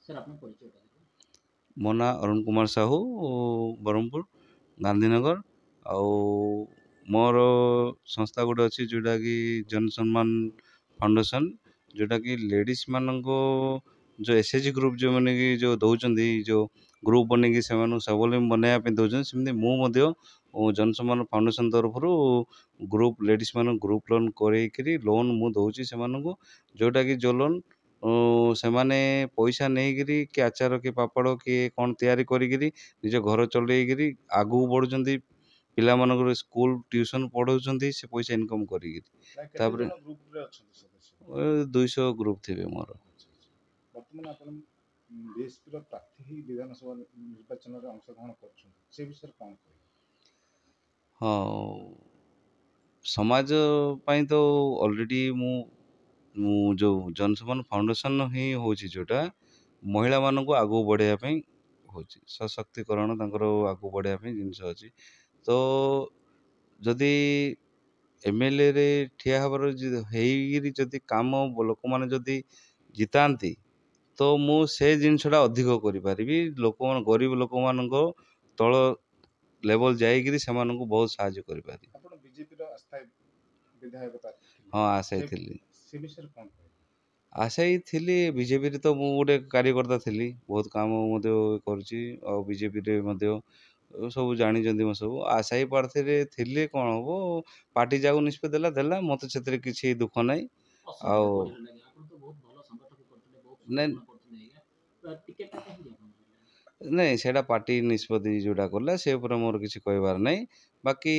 Sir आपने परिचय देते मो ना अरुण कुमार साहू ब्रह्मपुर गांधीनगर आउ मोर संस्था गोटे अच्छी जोटा कि जनसम्मान फाउंडेशन जोटा कि लेडीज मानको जो एसएचजी ग्रुप जो मैंने कि जो दौरान जो ग्रुप बन से स्वावलम्बी बनवाई दौरान सेमती मुझे जनसम्मान फाउंडेशन तरफ ग्रुप लेडीज मान ग्रुप लोन कर लोन मु दौची से जोटा कि जो लोन ସେମାନେ ପଇସା ନେଇକିରି କି ଆଚାର କି ପାପଡ଼ କି କ'ଣ ତିଆରି କରିକିରି ନିଜ ଘର ଚଲେଇକିରି ଆଗକୁ ବଢ଼ୁଛନ୍ତି ପିଲାମାନଙ୍କର ସ୍କୁଲ ଟ୍ୟୁସନ୍ ପଢ଼ଉଛନ୍ତି ସେ ପଇସା ଇନକମ୍ କରିକିରି ତାପରେ 200 ଗ୍ରୁପ୍ ଥିବେ ମୋର ବର୍ତ୍ତମାନ ଆପଣ ବିଏସ୍ପିର ପ୍ରାର୍ଥୀ ହୋଇ ବିଧାନସଭା ନିର୍ବାଚନରେ ଅଂଶଗ୍ରହଣ କରୁଛନ୍ତି ସେ ବିଷୟରେ କ'ଣ କହିବେ? ହଁ ସମାଜ ପାଇଁ ତ ଅଲରେଡ଼ି ମୁଁ ଯେଉଁ जनसम्मान फाउंडेशन ही होची जोटा महिला मानक आगू बढ़ाया होची सशक्तिकरण आगू बढ़ाया जिनस अच्छी तो जदि एमएलए रे ठिया हबार जदि काम लोक मैंने जदि जिताती तो मु से जिनसटा अधिक करी लोक गरीब लोक मान तल लेवल जाइए से बहुत साहाय्य करी हाँ आशाई थी बीजेपी तो मु गोटे कार्यकर्ता थी बहुत काम करुँची बीजेपी सब जानी मो सब आशाई प्रार्थी थी कौन हम पार्टी जाक निष्पत्ति देला मत से किसी दुख ना नहीं से पार्टी निष्पत्ति जोटा कला से मोर किसी कहबार नहीं बाकी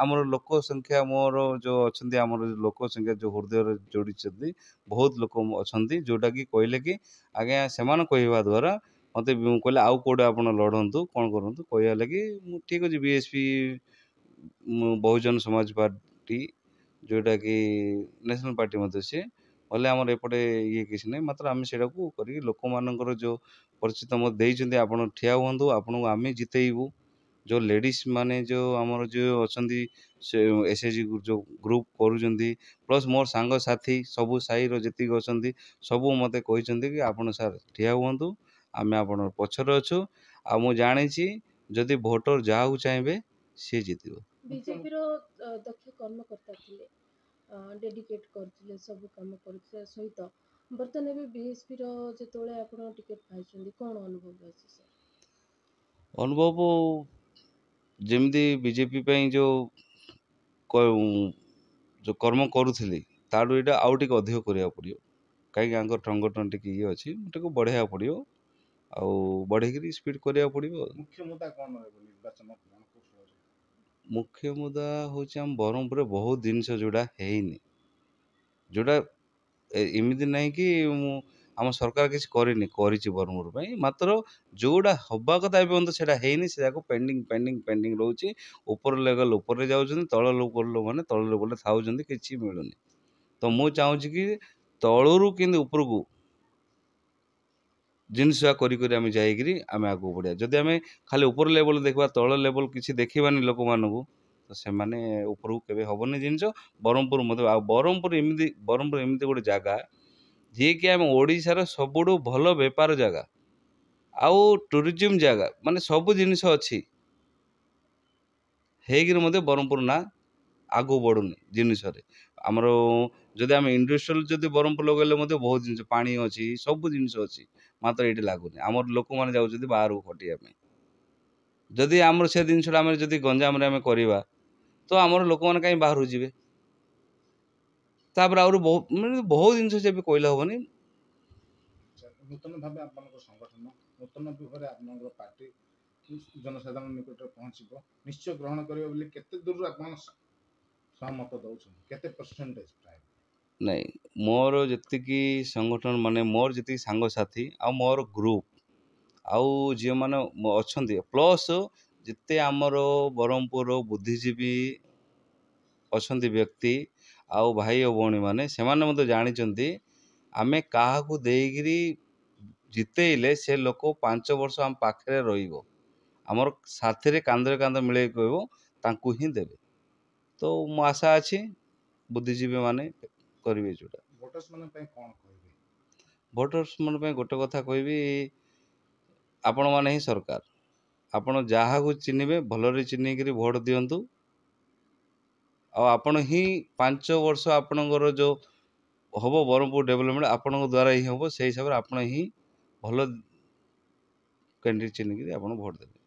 आमर लोक संख्या मोर जो अच्छा आमर लोक संख्या जो हृदय जोड़ी बहुत लोक अच्छा जोटा कि कहले कि आज्ञा से कहवा द्वारा मत कहले आउ कौटे आप लड़ू कौन करूँ कह लगी ठीक अच्छे बीएसपी बहुजन समाज पार्टी जोटा कि नेशनल पार्टी मत सी बोले आमर एपटे ये किसी ना मात्र आम से लोक मान जो परिचित मत देते आप ठिया हूँ आपन को आम जितेबू जो लेडीज माने जो आमर जो अच्छा से एसएचजी जो ग्रुप करुँच प्लस मोर सांग साथी सबू साई जी अच्छा सबू मत कहते कि आपड़ सार ठिया हूँ आम आप पछर अच्छु आ मु जानी जदि भोटर जहाँ चाहिए सी जीत बीजेपी दक्ष कर्मकर्ता थिले डेडिकेट करथिले सब काम करथिले सहित बर्तमान भी बीएसपी जेतोले आपण टिकट पाइछन्ती कोन अनुभव अछि सर अनुभव जमती बीजेपी जो जो कर्म करुली ताड़ू यहाँ आउ टे अधिक करा पड़ो कहीं ठंगठन टे ये अच्छी बढ़ाया पड़ो आ बढ़े स्पीड करा पड़ो मुख्य मुद्दा कौन निर्वाचन मुख्य मुद्दा हूँ आम ब्रह्मपुर बहुत जिनस जोड़ा है जोड़ा एमती ना कि आम सरकार किसी करनी ब्रह्मपुर मात्र जोड़ा हवा कथा एवं से है पेंडिंग पेंडिंग पेंडिंग रोचे ऊपर लेवल ऊपर जाऊँ तल लेवल मैंने तल लेवल था कि मिलूनी तो मुझे चाहूँगी कि तलू कि ऊपर को जिनस आम जाकि आम आगे बढ़िया जदि आम खाली ऊपर लेवल देखा तल लेवल किसी देखानी लोक मानू तो से ऊपर को हेनी जिनस ब्रह्मपुर मत ब्रह्मपुर एमती गोटे जगह जी कि आम ओडिशार सबुठु भल बेपार जगह आउ टूरिज्म जगह माने सब जिनस अच्छी होकर ब्रह्मपुर ना आगू बढ़ुनी जिनस आमर जदि आम इंडस्ट्रियल जदि ब्रह्मपुर लगे बहुत जिन पानी अच्छी सब जिनस अच्छी मात्र ये लगुनि आमर लोक मैंने जाऊँ बाहर को खटिया जदि आमर से जिनसा आम जदि गंजाम करवा तो आमर लोक मैंने कहीं बाहर जी तापर आउर बहुत जिनस कहले हेनी नूतन भाव आप संगठन नूतन भाव आप पार्टी जनसाधारण निकट पहुँच निश्चय ग्रहण करेंगे केते दूर आप सहमत दौरान केते परसेंटेज प्राय नहीं मोर जी संगठन माने मोर जी सांग साथी आ मोर ग्रुप आउ जी मैंने अच्छा प्लस जिते आमर ब्रह्मपुर बुद्धिजीवी अच्छा व्यक्ति आउ भाई और भौणी मैंने से जानी आमे क्या देकरी जितेले से लोक 5 वर्ष आम पाखे रमर साथी कांधे कांध मिले कहबो ही देवे तो मो आशा अच्छी बुद्धिजीवी माने करेंगे जोटा वोटर्स माने कौन कहबे ଭୋଟର୍ସ ପାଇଁ ଗୋଟେ କଥା କହିବି, ଆପଣମାନେ ହିଁ ସରକାର। ଆପଣ ଯାହାକୁ ଚିହ୍ନିବେ ଭଲରେ ଚିହ୍ନିକିରି ଭୋଟ୍ ଦିଅନ୍ତୁ। ଆଉ ଆପଣ ହିଁ 5 ବର୍ଷ ଆପଣଙ୍କର ଯେଉଁ ହେବ ବ୍ରହ୍ମପୁର ଡେଭଲପମେଣ୍ଟ ଆପଣଙ୍କ ଦ୍ୱାରା ହିଁ ହେବ। ସେଇ ହିସାବରେ ଆପଣ ହିଁ ଭଲ କ୍ୟାଣ୍ଡିଡେଟ୍ ଚିହ୍ନିକିରି ଆପଣ ଭୋଟ୍ ଦେବେ।